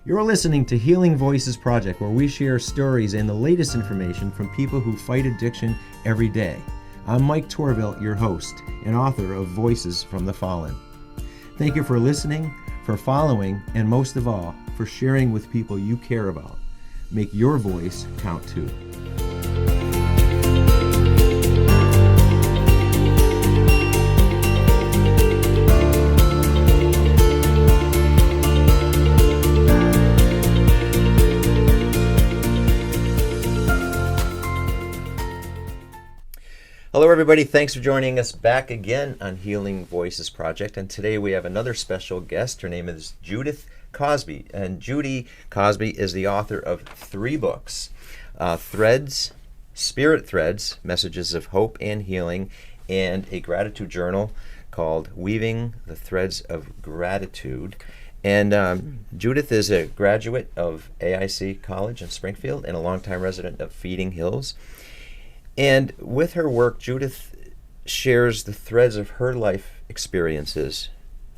You're listening to Healing Voices Project, where we share stories and the latest information from people who fight addiction every day. I'm Mike Torville, your host and author of Voices from the Fallen. Thank you for listening, for following, and most of all, for sharing with people you care about. Make your voice count too. Hello everybody, thanks for joining us back again on Healing Voices Project, and today we have another special guest. Her name is Judith Cosby, and Judy Cosby is the author of 3 books, Threads, Spirit Threads, Messages of Hope and Healing, and a gratitude journal called Weaving the Threads of Gratitude. And Judith is a graduate of AIC College in Springfield and a longtime resident of Feeding Hills. And with her work, Judith shares the threads of her life experiences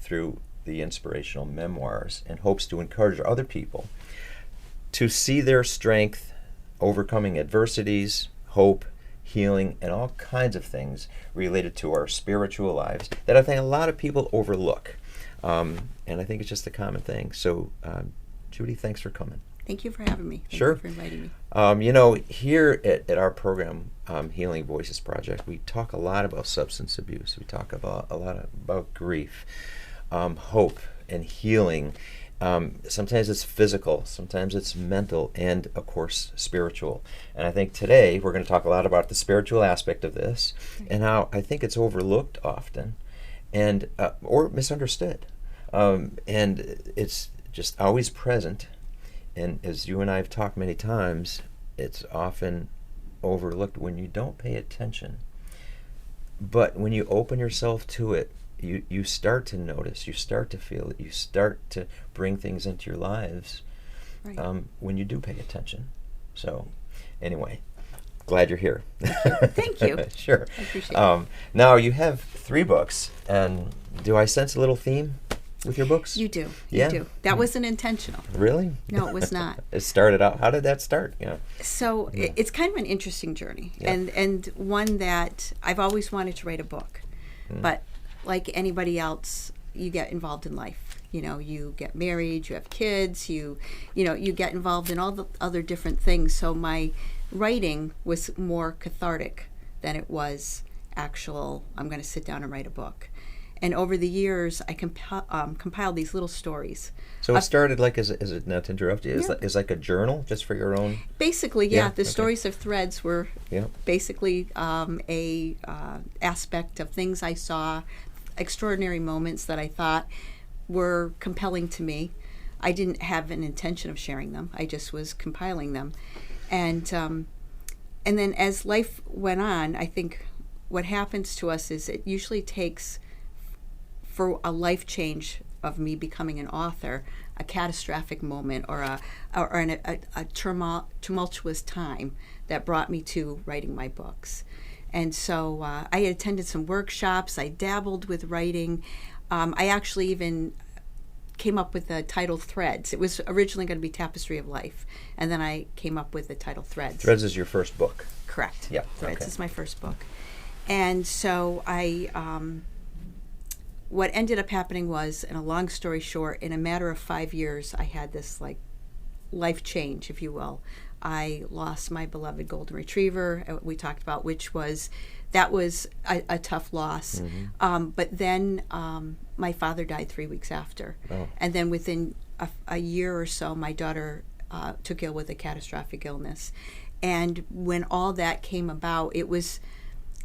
through the inspirational memoirs and hopes to encourage other people to see their strength, overcoming adversities, hope, healing, and all kinds of things related to our spiritual lives that I think a lot of people overlook. And I think it's just a common thing. So, Judy, thanks for coming. Thank you for having me. Sure. Thank you for inviting me. Here at our program, Healing Voices Project, we talk a lot about substance abuse. We talk about a lot about grief, hope, and healing. Sometimes it's physical, sometimes it's mental, and of course spiritual. And I think today we're going to talk a lot about the spiritual aspect of this and how I think it's overlooked often, and or misunderstood, and it's just always present. And as you and I have talked many times, it's often overlooked when you don't pay attention. But when you open yourself to it, you start to notice, you start to feel it, you start to bring things into your lives when you do pay attention. So anyway, glad you're here. Thank you. Sure. I appreciate it. Now you have 3 books, and do I sense a little theme with your books? You do. Yeah? You do. That wasn't intentional. Really? No, it was not. It started out. How did that start? Yeah. So it's kind of an interesting journey, Yeah. and one that I've always wanted to write a book, but like anybody else, you get involved in life. You know, you get married, you have kids, you get involved in all the other different things. So my writing was more cathartic than it was actual, I'm going to sit down and write a book. And over the years, I compiled these little stories. So it started like, is it not to interrupt you, Yeah. is like a journal just for your own? Basically, Yeah, the okay. stories of Threads were Yeah. basically a aspect of things I saw, extraordinary moments that I thought were compelling to me. I didn't have an intention of sharing them. I just was compiling them. And then as life went on, I think what happens to us is it usually takes, for a life change of me becoming an author, a catastrophic moment or a tumultuous time that brought me to writing my books. And so I had attended some workshops. I dabbled with writing. I actually even came up with the title Threads. It was originally going to be Tapestry of Life, and then I came up with the title Threads. Threads is your first book. Correct. Yeah. Threads Okay. is my first book. And so what ended up happening was, in a long story short, in a matter of 5 years, I had this like life change, if you will. I lost my beloved golden retriever, we talked about, that was a tough loss. Mm-hmm. But then my father died 3 weeks after. Oh. And then within a year or so, my daughter took ill with a catastrophic illness. And when all that came about,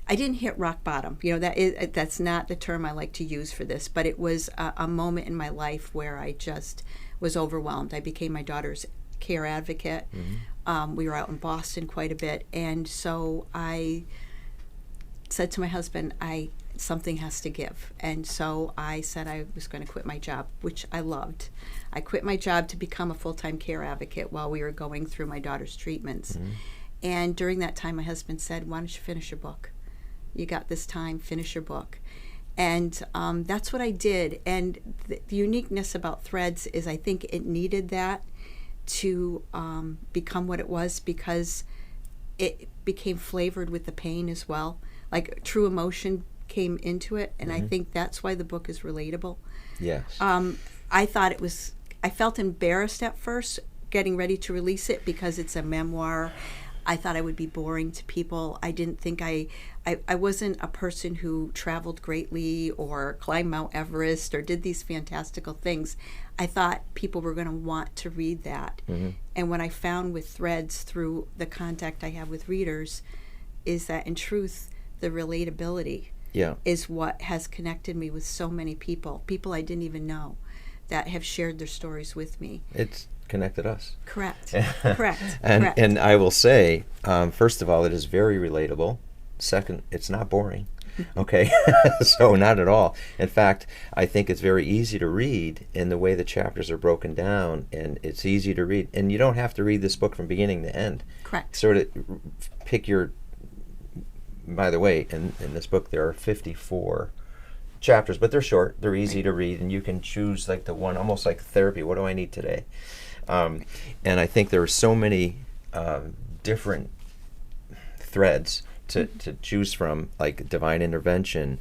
I didn't hit rock bottom. That's not the term I like to use for this, but it was a moment in my life where I just was overwhelmed. I became my daughter's care advocate. Mm-hmm. We were out in Boston quite a bit, and so I said to my husband, something has to give. And so I said I was going to quit my job, which I loved. I quit my job to become a full-time care advocate while we were going through my daughter's treatments. Mm-hmm. And during that time, my husband said, why don't you finish your book? You got this time, finish your book. And that's what I did. And the uniqueness about Threads is I think it needed that to become what it was, because it became flavored with the pain as well. Like true emotion came into it, and I think that's why the book is relatable. Yes. I felt embarrassed at first getting ready to release it because it's a memoir. I thought I would be boring to people. I didn't think I wasn't a person who traveled greatly or climbed Mount Everest or did these fantastical things. I thought people were going to want to read that. And what I found with Threads through the contact I have with readers is that in truth, the relatability is what has connected me with so many people I didn't even know that have shared their stories with me. It's connected us. Correct. And I will say, first of all, it is very relatable. Second, it's not boring. Okay, so not at all. In fact, I think it's very easy to read in the way the chapters are broken down, and it's easy to read. And you don't have to read this book from beginning to end. Correct. Sort of pick your. By the way, in this book there are 54 chapters, but they're short. They're easy to read, and you can choose like the one, almost like therapy. What do I need today? And I think there are so many different threads to choose from, like divine intervention,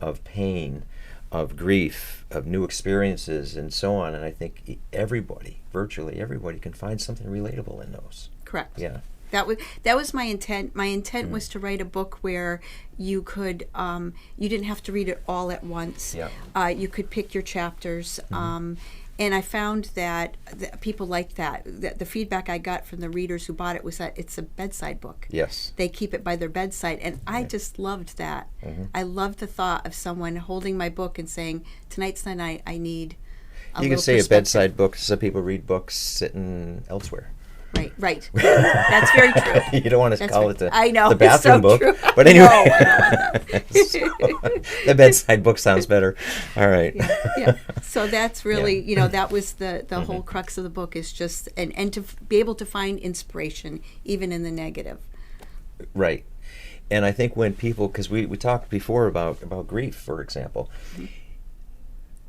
of pain, of grief, of new experiences, and so on. And I think everybody, virtually everybody, can find something relatable in those. Correct. Yeah. That was my intent. My intent was to write a book where you could you didn't have to read it all at once. Yeah. You could pick your chapters. And I found that people liked that. The feedback I got from the readers who bought it was that it's a bedside book. Yes. They keep it by their bedside. And I just loved that. I loved the thought of someone holding my book and saying, tonight's the night I need a You little can say a perspective. bedside book. Some people read books sitting elsewhere. Right. That's very true. You don't want to call right. it I know, the bathroom it's so book. true. But anyway, No, I don't want that. So, the bedside book sounds better. All right. Yeah. So that's really, that was the whole crux of the book, is just, and to be able to find inspiration even in the negative. Right. And I think when people, because we talked before about grief, for example,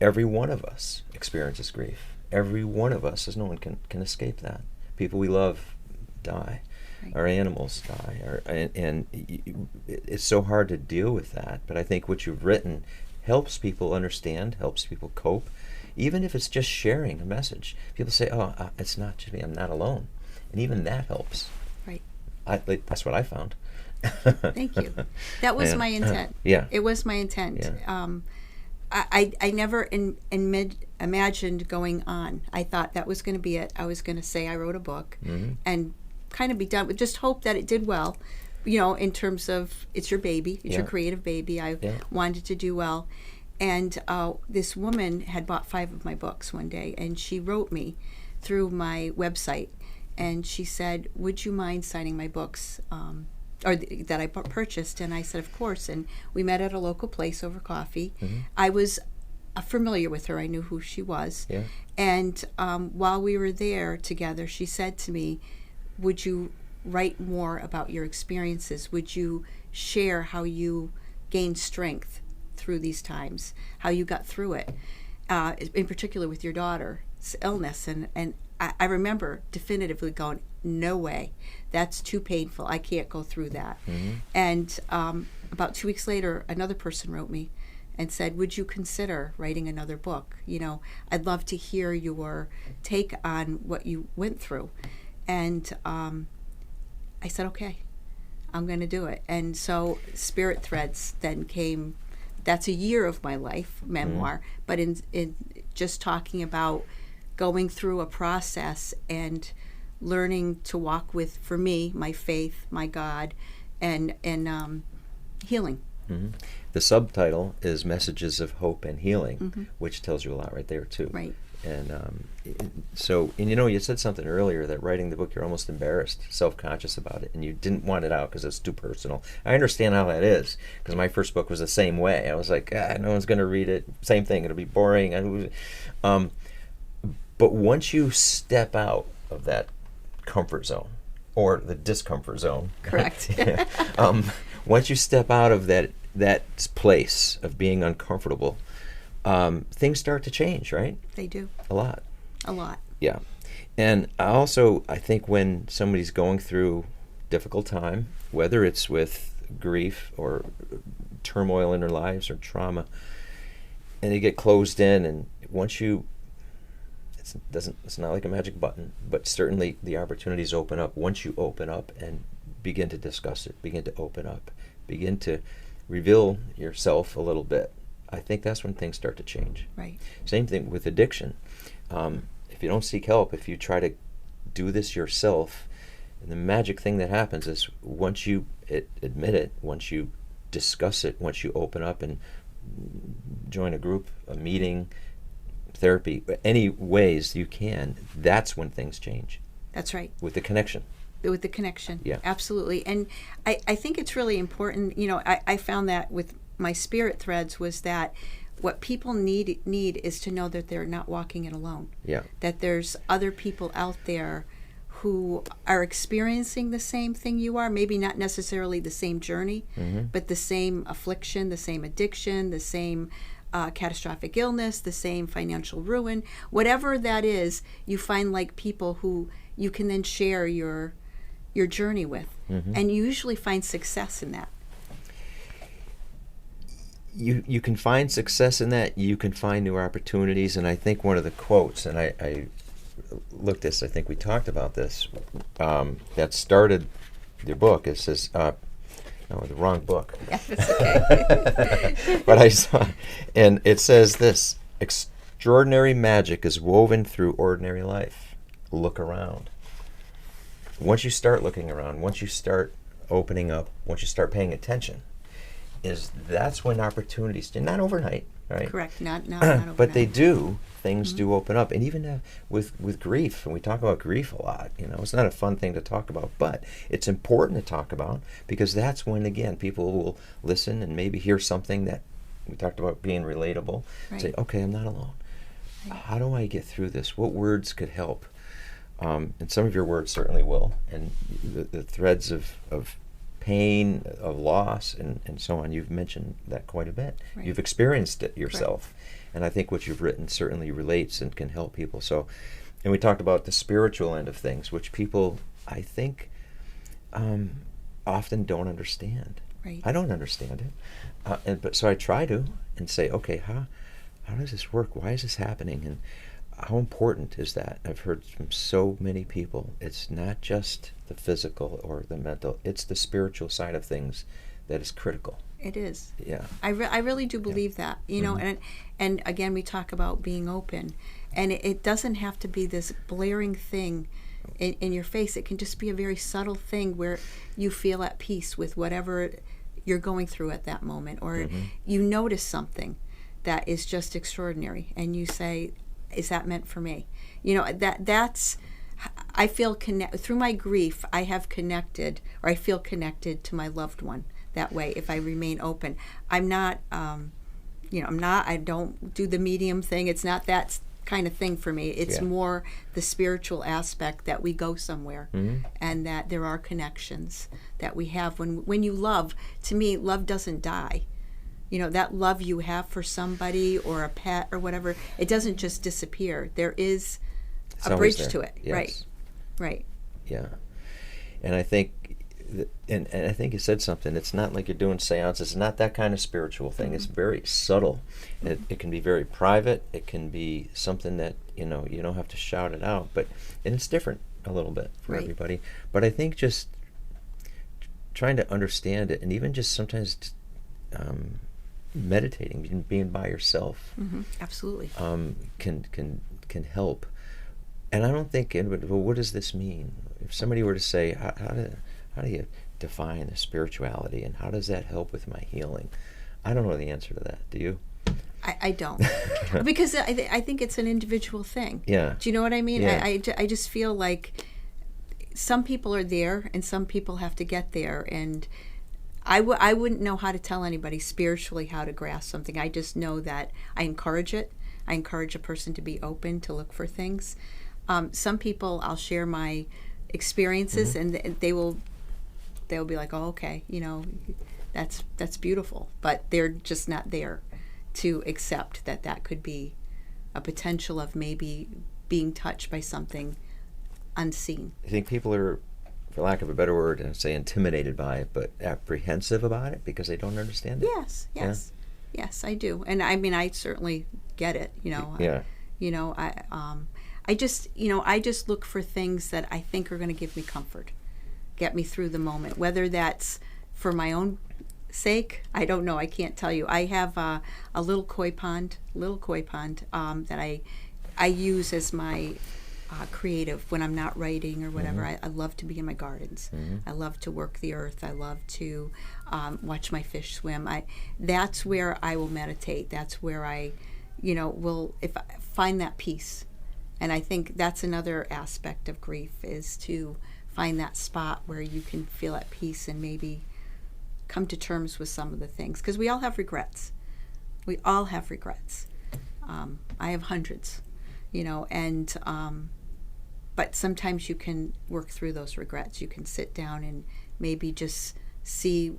every one of us experiences grief. Every one of us, as no one can escape that. People we love die. Right. Our animals die. And it's so hard to deal with that. But I think what you've written helps people understand, helps people cope, even if it's just sharing a message. People say, it's not just me, I'm not alone. And even that helps. Right. That's what I found. Thank you. That was my intent. Yeah. It was my intent. Yeah. I never imagined going on. I thought that was going to be it. I was going to say I wrote a book and kind of be done with, just hope that it did well, in terms of it's your baby, it's your creative baby. I wanted to do well. And this woman had bought 5 of my books one day, and she wrote me through my website, and she said, would you mind signing my books? That I purchased. And I said, of course. And we met at a local place over coffee. I was familiar with her. I knew who she was. Yeah. And while we were there together, she said to me, would you write more about your experiences? Would you share how you gained strength through these times, how you got through it, in particular with your daughter's illness? And I remember definitively going, no way, that's too painful, I can't go through that. And about 2 weeks later, another person wrote me and said, would you consider writing another book? I'd love to hear your take on what you went through. And I said, okay, I'm going to do it. And so Spirit Threads then came. That's a year of my life memoir, but in just talking about going through a process and learning to walk with, for me, my faith, my God, and healing. The subtitle is Messages of Hope and Healing, which tells you a lot right there too. Right. And so you said something earlier that writing the book you're almost embarrassed, self-conscious about it, and you didn't want it out because it's too personal. I understand how that is, because my first book was the same way. I was like, no one's going to read it. Same thing, it'll be boring. But once you step out of that comfort zone, or the discomfort zone. Correct. Once you step out of that that place of being uncomfortable, things start to change, right? They do. A lot. A lot. Yeah. And I think when somebody's going through difficult time, whether it's with grief or turmoil in their lives or trauma, and they get closed in, and once you, it's not like a magic button, but certainly the opportunities open up once you open up and begin to discuss it, begin to open up, begin to reveal yourself a little bit. I think that's when things start to change. Right. Same thing with addiction. If you don't seek help, if you try to do this yourself, the magic thing that happens is once you admit it, once you discuss it, once you open up and join a group, a meeting, therapy, any ways you can, that's when things change. That's right. With the connection. With the connection. Yeah. Absolutely. And I think it's really important, I found that with my spirit threads was that what people need is to know that they're not walking it alone. Yeah. That there's other people out there who are experiencing the same thing you are, maybe not necessarily the same journey, but the same affliction, the same addiction, the same catastrophic illness, the same financial ruin, whatever that is, you find like people who you can then share your journey with, and you usually find success in that. You can find success in that. You can find new opportunities, and I think one of the quotes, and I looked this, I think we talked about this, that started your book. It says, no, the wrong book. Yeah, it's okay. But I saw, and it says this: extraordinary magic is woven through ordinary life. Look around. Once you start looking around, once you start opening up, once you start paying attention, that's when opportunities, not overnight, right? Correct, not overnight. But they do. Things do open up, and even with grief, and we talk about grief a lot. It's not a fun thing to talk about, but it's important to talk about because that's when, again, people will listen and maybe hear something that we talked about being relatable. Right. Say, okay, I'm not alone. Right. How do I get through this? What words could help? And some of your words certainly will, and the threads of pain, of loss, and so on. You've mentioned that quite a bit. Right. You've experienced it yourself. Right. And I think what you've written certainly relates and can help people. So, and we talked about the spiritual end of things, which people, I think, often don't understand. Right. I don't understand it. But so I try to and say, okay, how does this work? Why is this happening? And how important is that? I've heard from so many people, it's not just the physical or the mental, it's the spiritual side of things that is critical. It is. Yeah. I really do believe that, and again, we talk about being open, and it doesn't have to be this blaring thing in your face. It can just be a very subtle thing where you feel at peace with whatever you're going through at that moment, or you notice something that is just extraordinary, and you say, is that meant for me? That's I feel through my grief. I have connected, or I feel connected to my loved one that way. If I remain open, I'm not. I don't do the medium thing. It's not that kind of thing for me. It's more the spiritual aspect that we go somewhere, and that there are connections that we have when you love. To me, love doesn't die. That love you have for somebody or a pet or whatever, it doesn't just disappear. There is a bridge to it. Yes. Right. Yeah. And I think, and I think you said something, it's not like you're doing seances. It's not that kind of spiritual thing. It's very subtle. It can be very private. It can be something that, you don't have to shout it out. And it's different a little bit for everybody. But I think just trying to understand it, and even just sometimes meditating, being by yourself, absolutely, can help. And I don't think anybody, well, what does this mean? If somebody were to say, how do you define the spirituality, and how does that help with my healing? I don't know the answer to that. Do you? I don't, because I think it's an individual thing. Yeah. Do you know what I mean? Yeah. I just feel like some people are there, and some people have to get there, and I wouldn't know how to tell anybody spiritually how to grasp something. I just know that I encourage it. I encourage a person to be open, to look for things. Some people, I'll share my experiences, and they will be like, oh, okay, that's beautiful, but they're just not there to accept that that could be a potential of maybe being touched by something unseen. I think people are, for lack of a better word, say intimidated by it, but apprehensive about it because they don't understand it. Yes, I do, and I mean, I certainly get it. Yeah. I just look for things that I think are going to give me comfort, get me through the moment, whether that's for my own sake. I don't know. I can't tell you. I have a little koi pond that I use as my creative when I'm not writing or whatever. Mm-hmm. I love to be in my gardens. Mm-hmm. I love to work the earth. I love to watch my fish swim. That's where I will meditate. That's where I will find that peace. And I think that's another aspect of grief, is to find that spot where you can feel at peace and maybe come to terms with some of the things, because we all have regrets. We all have regrets. I have hundreds, but sometimes you can work through those regrets. You can sit down and maybe just see,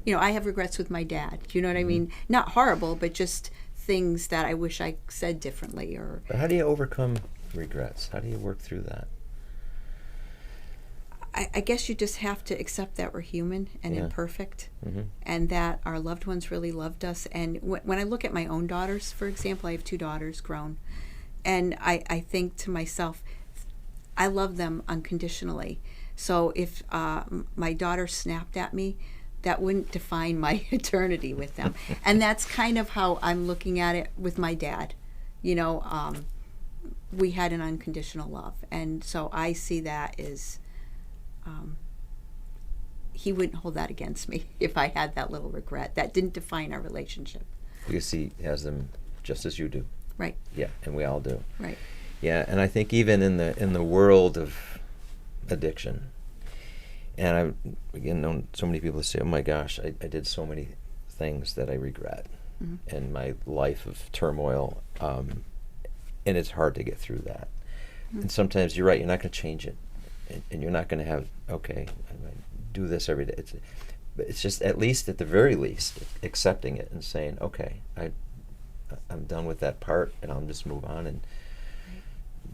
I have regrets with my dad. Do you know what I mean? Not horrible, but just things that I wish I said differently. But how do you overcome regrets? How do you work through that? I guess you just have to accept that we're human and imperfect, and that our loved ones really loved us. And when I look at my own daughters, for example, I have 2 daughters grown, and I think to myself, I love them unconditionally. So if my daughter snapped at me, that wouldn't define my eternity with them. And that's kind of how I'm looking at it with my dad. We had an unconditional love, and so I see that as he wouldn't hold that against me if I had that little regret. That didn't define our relationship. Because he has them just as you do. Right. Yeah, and we all do. Right. Yeah, and I think even in the world of addiction, and I've again known so many people that say, "Oh my gosh, I did so many things that I regret in my life of turmoil," and it's hard to get through that. And sometimes you're right; you're not going to change it, and you're not going to have I do this every day. But it's just, at least at the very least, accepting it and saying, "Okay, I'm done with that part, and I'll just move on and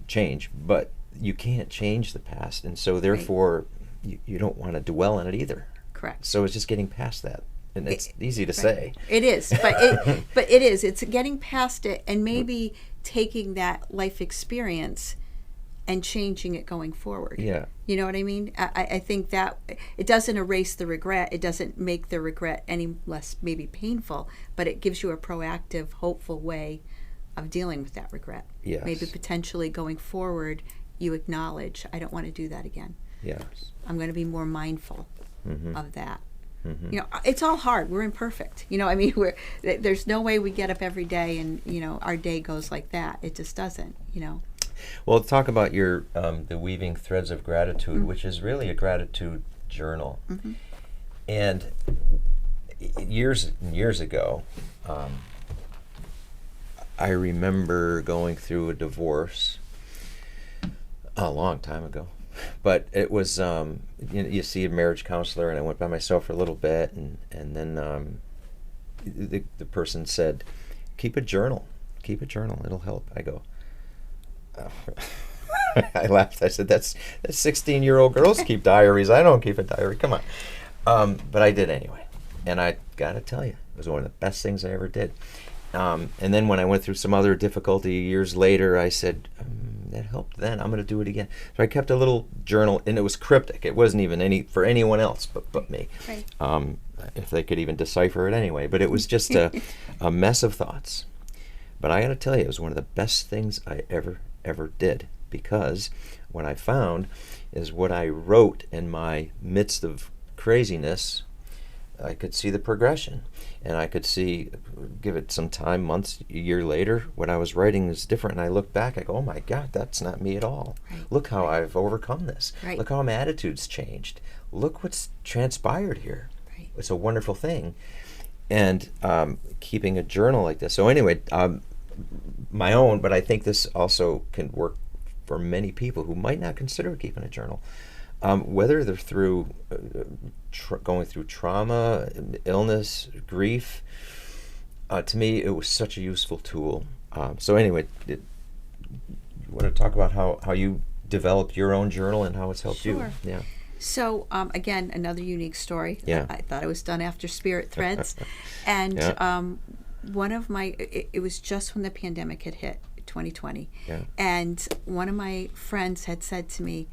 change." But you can't change the past, and so therefore you don't want to dwell on it either. Correct. So it's just getting past that, and it's easy to say. It is, but it is. It's getting past it and maybe taking that life experience and changing it going forward. Yeah. You know what I mean? I think that it doesn't erase the regret. It doesn't make the regret any less maybe painful, but it gives you a proactive, hopeful way of dealing with that regret. Yes. Maybe potentially going forward, you acknowledge, I don't want to do that again. Yes. I'm going to be more mindful of that. It's all hard. We're imperfect. I mean, there's no way we get up every day and, our day goes like that. It just doesn't, Well, talk about your the Weaving Threads of Gratitude, which is really a gratitude journal. And years and years ago, I remember going through a divorce a long time ago. But it was, you see a marriage counselor, and I went by myself for a little bit, and then the person said, keep a journal, it'll help. I go, oh. I laughed. I said, that's 16-year-old girls keep diaries. I don't keep a diary. Come on. But I did anyway. And I got to tell you, it was one of the best things I ever did. And then when I went through some other difficulty years later, I said, that helped then. I'm going to do it again. So I kept a little journal, and it was cryptic. It wasn't even for anyone else but me. Right. If they could even decipher it anyway. But it was just a mess of thoughts. But I got to tell you, it was one of the best things I ever did, because what I found is what I wrote in my midst of craziness, I could see the progression, and I could see, give it some time, months, a year later, what I was writing is different, and I look back, I go, oh my God, that's not me at all. Right. Look how I've overcome this. Right. Look how my attitude's changed. Look what's transpired here. Right. It's a wonderful thing. And keeping a journal like this. So anyway, my own, but I think this also can work for many people who might not consider keeping a journal. whether they're through going through trauma, illness, grief. To me, it was such a useful tool. So anyway, you want to talk about how you developed your own journal and how it's helped you? Sure. Yeah. So again, another unique story. Yeah. I thought it was done after Spirit Threads, and Yeah. one of my it was just when the pandemic had hit, 2020, Yeah. and one of my friends had said to me,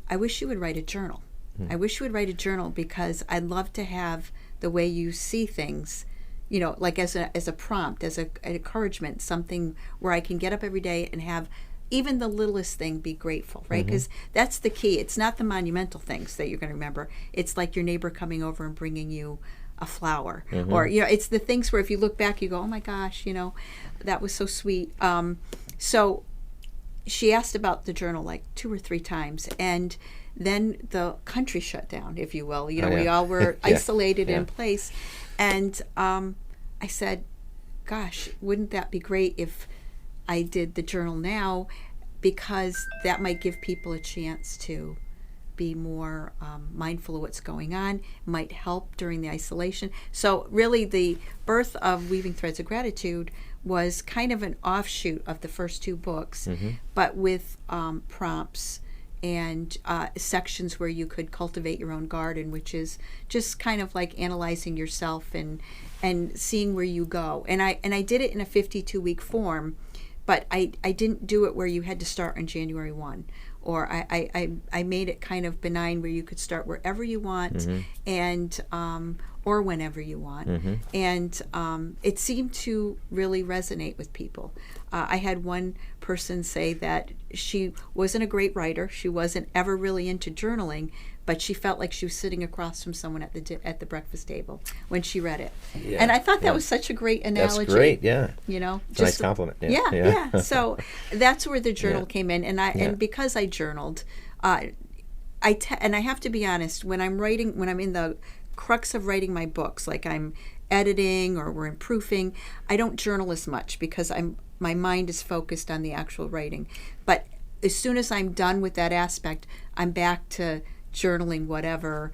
"I wish you would write a journal. I wish you would write a journal because I'd love to have the way you see things." You know, like as a prompt, as an encouragement, something where I can get up every day and have even the littlest thing be grateful, right? Because that's the key. It's not the monumental things that you're going to remember. It's like your neighbor coming over and bringing you a flower, or it's the things where if you look back, you go, "Oh my gosh, that was so sweet." So she asked about the journal like 2 or 3 times, and then the country shut down, if you will. We all were isolated in place. And I said, gosh, wouldn't that be great if I did the journal now, because that might give people a chance to be more mindful of what's going on, might help during the isolation. So really the birth of Weaving Threads of Gratitude was kind of an offshoot of the first 2 books, but with prompts and sections where you could cultivate your own garden, which is just kind of like analyzing yourself and seeing where you go. And I did it in a 52-week form, but I didn't do it where you had to start on January 1. Or I made it kind of benign where you could start wherever you want, and or whenever you want. And it seemed to really resonate with people. I had one person say that she wasn't a great writer. She wasn't ever really into journaling, but she felt like she was sitting across from someone at the breakfast table when she read it. Yeah, and I thought that was such a great analogy. That's great, yeah. It's a nice compliment. Yeah. So that's where the journal came in, and because I journaled, and I have to be honest, when I'm in the crux of writing my books, like I'm editing or we're proofing, I don't journal as much because my mind is focused on the actual writing. But as soon as I'm done with that aspect, I'm back to journaling whatever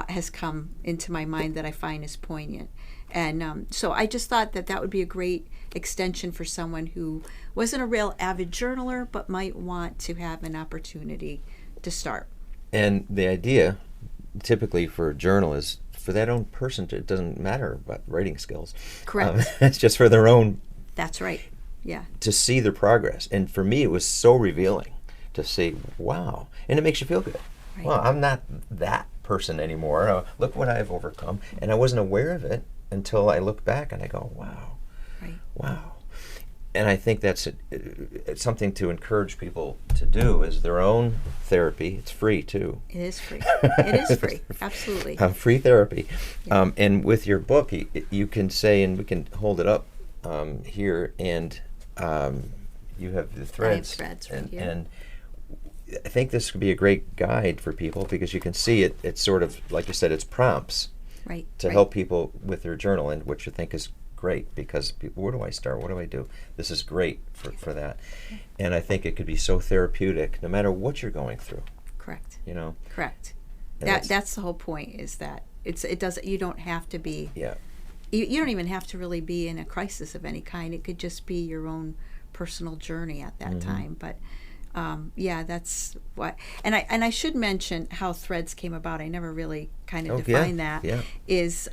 has come into my mind that I find is poignant. And so I just thought that would be a great extension for someone who wasn't a real avid journaler but might want to have an opportunity to start. And the idea typically for a journal is for that own person it doesn't matter about writing skills. Correct. It's just for their own. That's right. Yeah. To see their progress. And for me, it was so revealing to see, wow. And it makes you feel good. Right. Well, I'm not that person anymore. Look what I've overcome. And I wasn't aware of it until I look back and I go, wow. Right. Wow. And I think that's it's something to encourage people to do is their own therapy. It's free, too. It is free. It is free. Absolutely. Free therapy. Yeah. And with your book, you can say, and we can hold it up here, and you have the threads. I have threads right here. And I think this could be a great guide for people because you can see it. It's sort of, like you said, it's prompts to help people with their journal, and which you think is great because people, where do I start? What do I do? This is great for that. And I think it could be so therapeutic no matter what you're going through. Correct. Correct. That's the whole point, is that you don't have to be. Yeah. You don't even have to really be in a crisis of any kind. It could just be your own personal journey at that time. But that's what. And I should mention how threads came about. I never really kind of defined that. Yeah. Is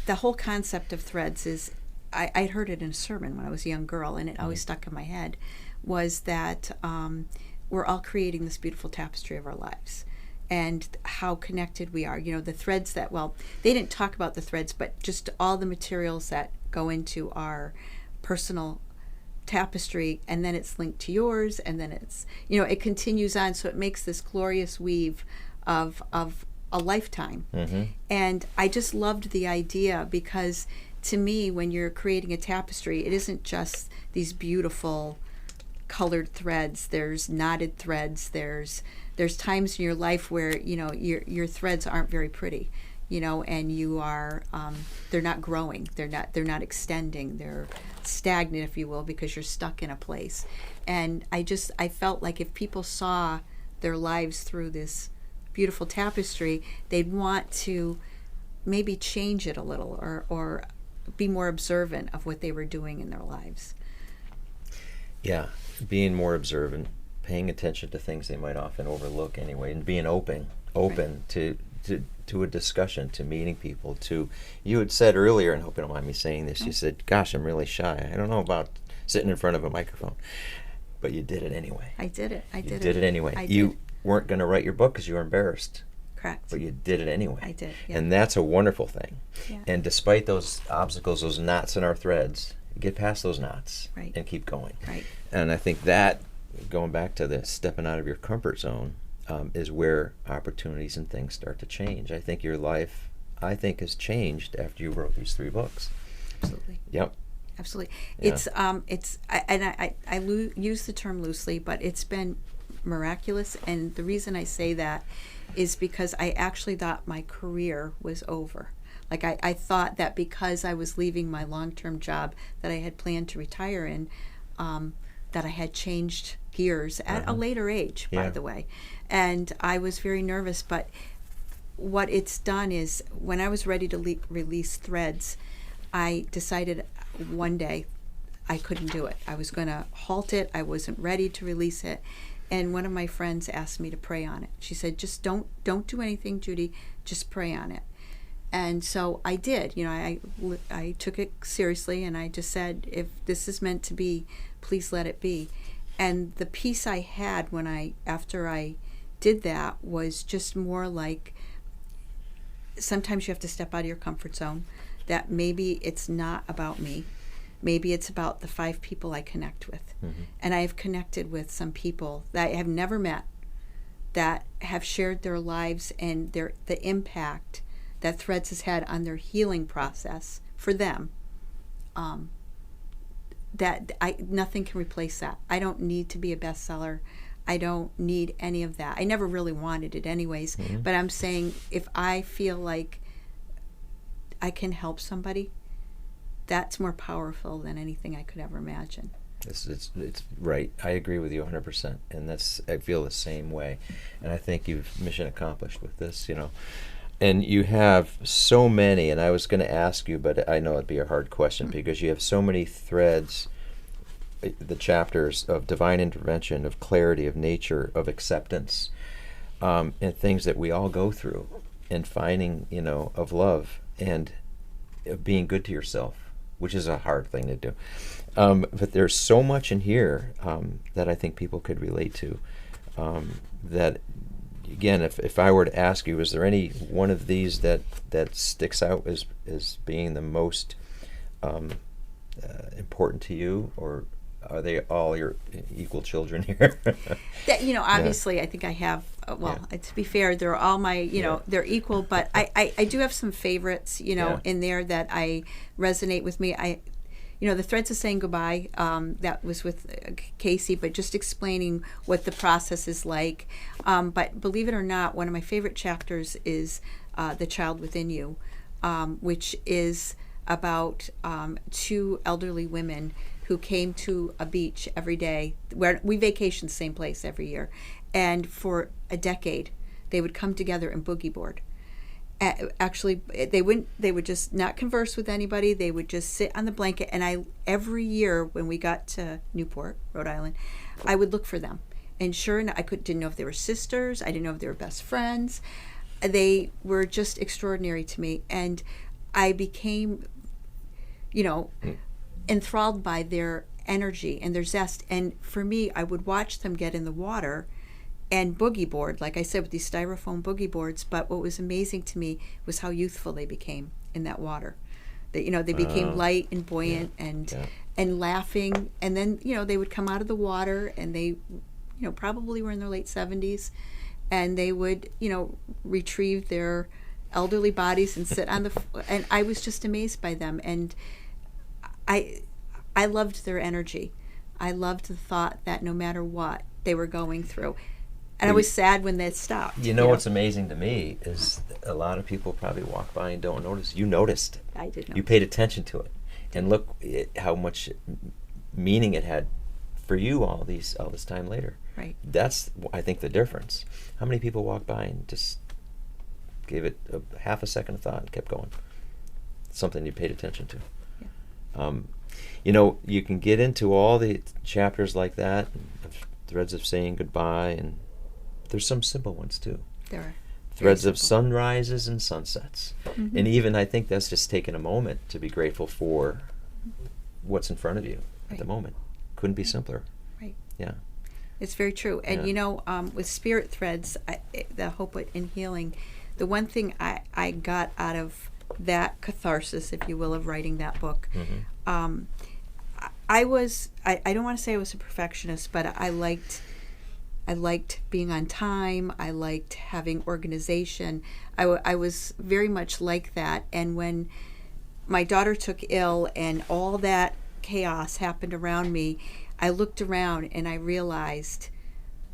the whole concept of threads is, I'd heard it in a sermon when I was a young girl, and it always stuck in my head, was that we're all creating this beautiful tapestry of our lives. And how connected we are. The threads that, they didn't talk about the threads, but just all the materials that go into our personal tapestry, and then it's linked to yours, and then it's, it continues on. So it makes this glorious weave of a lifetime. And I just loved the idea because to me, when you're creating a tapestry, it isn't just these beautiful colored threads. There's knotted threads. There's times in your life where your threads aren't very pretty, and you are they're not growing, they're not extending, they're stagnant, if you will, because you're stuck in a place. And I felt like if people saw their lives through this beautiful tapestry, they'd want to maybe change it a little, or be more observant of what they were doing in their lives. Yeah, being more observant, paying attention to things they might often overlook anyway, and being open Right. to a discussion, to meeting people. To, you had said earlier, and I hope you don't mind me saying this, you said, "Gosh, I'm really shy. I don't know about sitting in front of a microphone," but you did it anyway. I did it. You did it anyway. I You did. weren't going to write your book because you were embarrassed, Correct. but you did it anyway. I did. Yeah. And that's a wonderful thing. Yeah. And despite those obstacles, those knots in our threads, get past those knots Right. and keep going. Right. And I think that, going back to the stepping out of your comfort zone, is where opportunities and things start to change. I think your life, has changed after you wrote these 3 books. Absolutely. Yep. Absolutely. Yeah. I use the term loosely, but it's been miraculous. And the reason I say that is because I actually thought my career was over. Like I thought that because I was leaving my long-term job that I had planned to retire in, that I had changed gears at a later age, by the way. And I was very nervous, but what it's done is when I was ready to release Threads, I decided one day I couldn't do it. I was going to halt it. I wasn't ready to release it. And one of my friends asked me to pray on it. She said, "Just don't do anything, Judy. Just pray on it." And so I did. I took it seriously, and I just said, if this is meant to be, please let it be. And the peace I had after I did that was just more like, sometimes you have to step out of your comfort zone, that maybe it's not about me. Maybe it's about the 5 people I connect with. Mm-hmm. And I have connected with some people that I have never met that have shared their lives and the impact that Threads has had on their healing process for them. Nothing can replace that. I don't need to be a bestseller. I don't need any of that. I never really wanted it anyways. Mm-hmm. But I'm saying, if I feel like I can help somebody, that's more powerful than anything I could ever imagine. It's right. I agree with you 100%, and I feel the same way. And I think you've mission accomplished with this, And you have so many, and I was going to ask you, but I know it'd be a hard question, because you have so many threads, the chapters of divine intervention, of clarity, of nature, of acceptance, and things that we all go through, and finding, of love, and of being good to yourself, which is a hard thing to do. But there's so much in here that I think people could relate to, that, again, if I were to ask you, is there any one of these that sticks out as being the most important to you, or are they all your equal children here? Obviously, I think I have, to be fair, they're all my, they're equal, but I do have some favorites, in there that I resonate with me. The Threads of Saying Goodbye, that was with Casey, but just explaining what the process is like. But believe it or not, one of my favorite chapters is The Child Within You, which is about 2 elderly women who came to a beach every day, where we vacation the same place every year. And for a decade, they would come together and boogie board. Actually, they would just not converse with anybody. They would just sit on the blanket. And every year when we got to Newport, Rhode Island, I would look for them. And sure enough, didn't know if they were sisters. I didn't know if they were best friends. They were just extraordinary to me. And I became, enthralled by their energy and their zest. And for me, I would watch them get in the water and boogie board, like I said, with these styrofoam boogie boards. But what was amazing to me was how youthful they became in that water. They became light and buoyant and laughing. And then, they would come out of the water, and they, probably were in their late 70s, and they would, retrieve their elderly bodies and sit on and I was just amazed by them. And I loved their energy. I loved the thought that no matter what they were going through. And I was sad when that stopped. What's amazing to me is a lot of people probably walk by and don't notice. You noticed. I did notice. You paid attention to it. And look at how much meaning it had for you all this time later. Right. That's, I think, the difference. How many people walk by and just gave it half a second of thought and kept going? Something you paid attention to. Yeah. You can get into all the chapters like that, threads of saying goodbye, and there's some simple ones too. There are. Threads of sunrises and sunsets. Mm-hmm. And even I think that's just taking a moment to be grateful for what's in front of you at the moment. Couldn't be simpler. Right. Yeah. It's very true. And with Spirit Threads, the Hope in Healing, the one thing I got out of that catharsis, if you will, of writing that book, Mm-hmm. I don't want to say I was a perfectionist, but I liked being on time. I liked having organization. I was very much like that. And when my daughter took ill and all that chaos happened around me, I looked around and I realized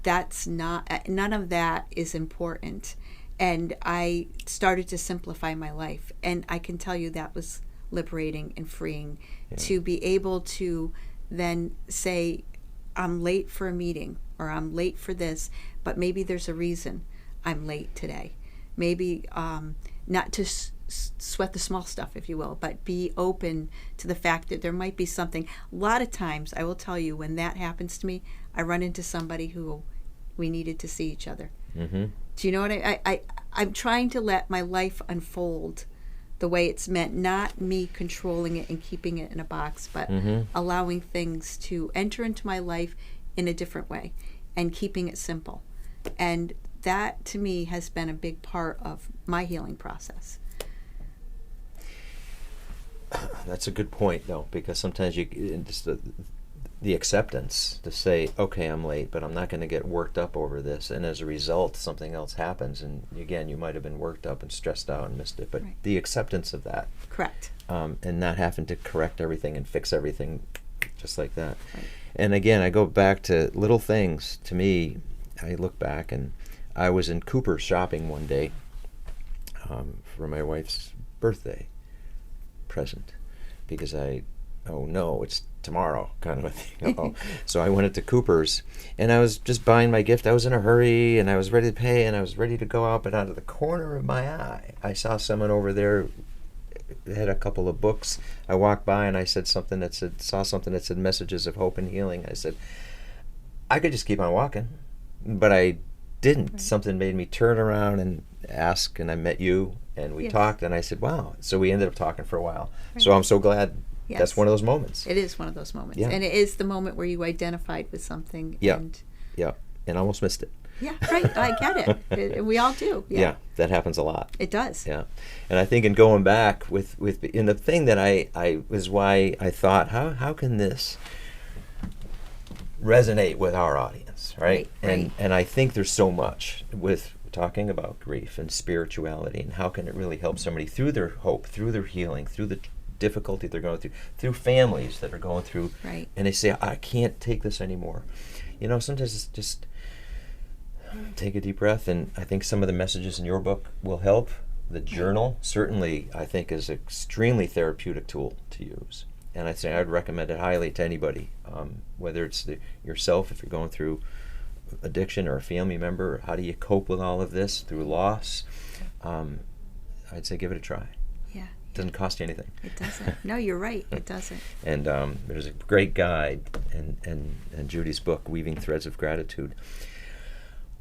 none of that is important. And I started to simplify my life. And I can tell you that was liberating and freeing to be able to then say, I'm late for a meeting, or I'm late for this, but maybe there's a reason I'm late today. Maybe not to sweat the small stuff, if you will, but be open to the fact that there might be something. A lot of times, I will tell you, when that happens to me, I run into somebody who we needed to see each other. Mm-hmm. Do you know what I'm trying to let my life unfold the way it's meant, not me controlling it and keeping it in a box, but allowing things to enter into my life in a different way and keeping it simple. And that, to me, has been a big part of my healing process. That's a good point, though, because sometimes the acceptance to say, okay, I'm late, but I'm not going to get worked up over this, and as a result, something else happens, and again, you might have been worked up and stressed out and missed it, but the acceptance of that. Correct. And not having to correct everything and fix everything just like that. Right. And again, I go back to little things. To me, I look back, and I was in Cooper's shopping one day for my wife's birthday present, because oh no, it's tomorrow kind of a thing. So I went into Cooper's, and I was just buying my gift. I was in a hurry, and I was ready to pay, and I was ready to go out, but out of the corner of my eye, I saw someone over there that had a couple of books. I walked by, and I saw something that said Messages of Hope and Healing. I said, I could just keep on walking, but I didn't. Right. Something made me turn around and ask, and I met you, and we talked, and I said, wow. So we ended up talking for a while. Right. So I'm so glad. Yes. That's one of those moments. It is one of those moments. Yeah. And it is the moment where you identified with something. Yeah. And almost missed it. Yeah, right. I get it. We all do. Yeah, that happens a lot. It does. Yeah. And I think in going back in the thing that I was why I thought, how can this resonate with our audience, right? And I think there's so much with talking about grief and spirituality, and how can it really help somebody through their hope, through their healing, through the difficulty they're going through families that are going through, and they say, I can't take this anymore. Sometimes it's just take a deep breath, and I think some of the messages in your book will help. The journal certainly, I think, is an extremely therapeutic tool to use, and I'd recommend it highly to anybody, whether it's yourself, if you're going through addiction, or a family member, or how do you cope with all of this through loss. I'd say give it a try. Doesn't cost you anything. It doesn't. No, you're right. It doesn't. And there's a great guide in Judy's book, Weaving Threads of Gratitude.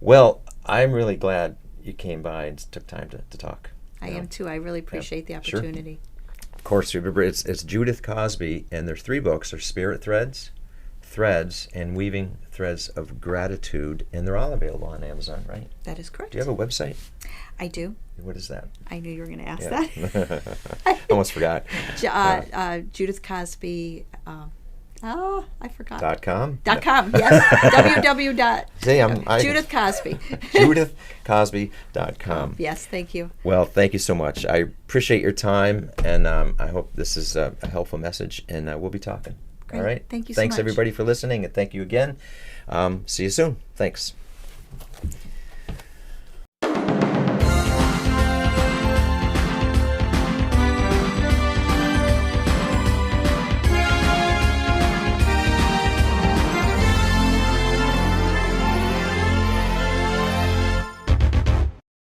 Well, I'm really glad you came by and took time to talk. I am too. I really appreciate the opportunity. Sure. Of course, remember it's Judith Cosby, and there's 3 books. There's Spirit Threads, and Weaving Threads of Gratitude, and they're all available on Amazon, right? That is correct. Do you have a website? I do. What is that? I knew you were going to ask that. I almost forgot. Judith Cosby. I forgot. .com? .com, yes. Judith Cosby. JudithCosby.com. Yes, thank you. Well, thank you so much. I appreciate your time, and I hope this is a helpful message, and we'll be talking. Great. All right? Thank you so much. Thanks, everybody, for listening, and thank you again. See you soon. Thanks.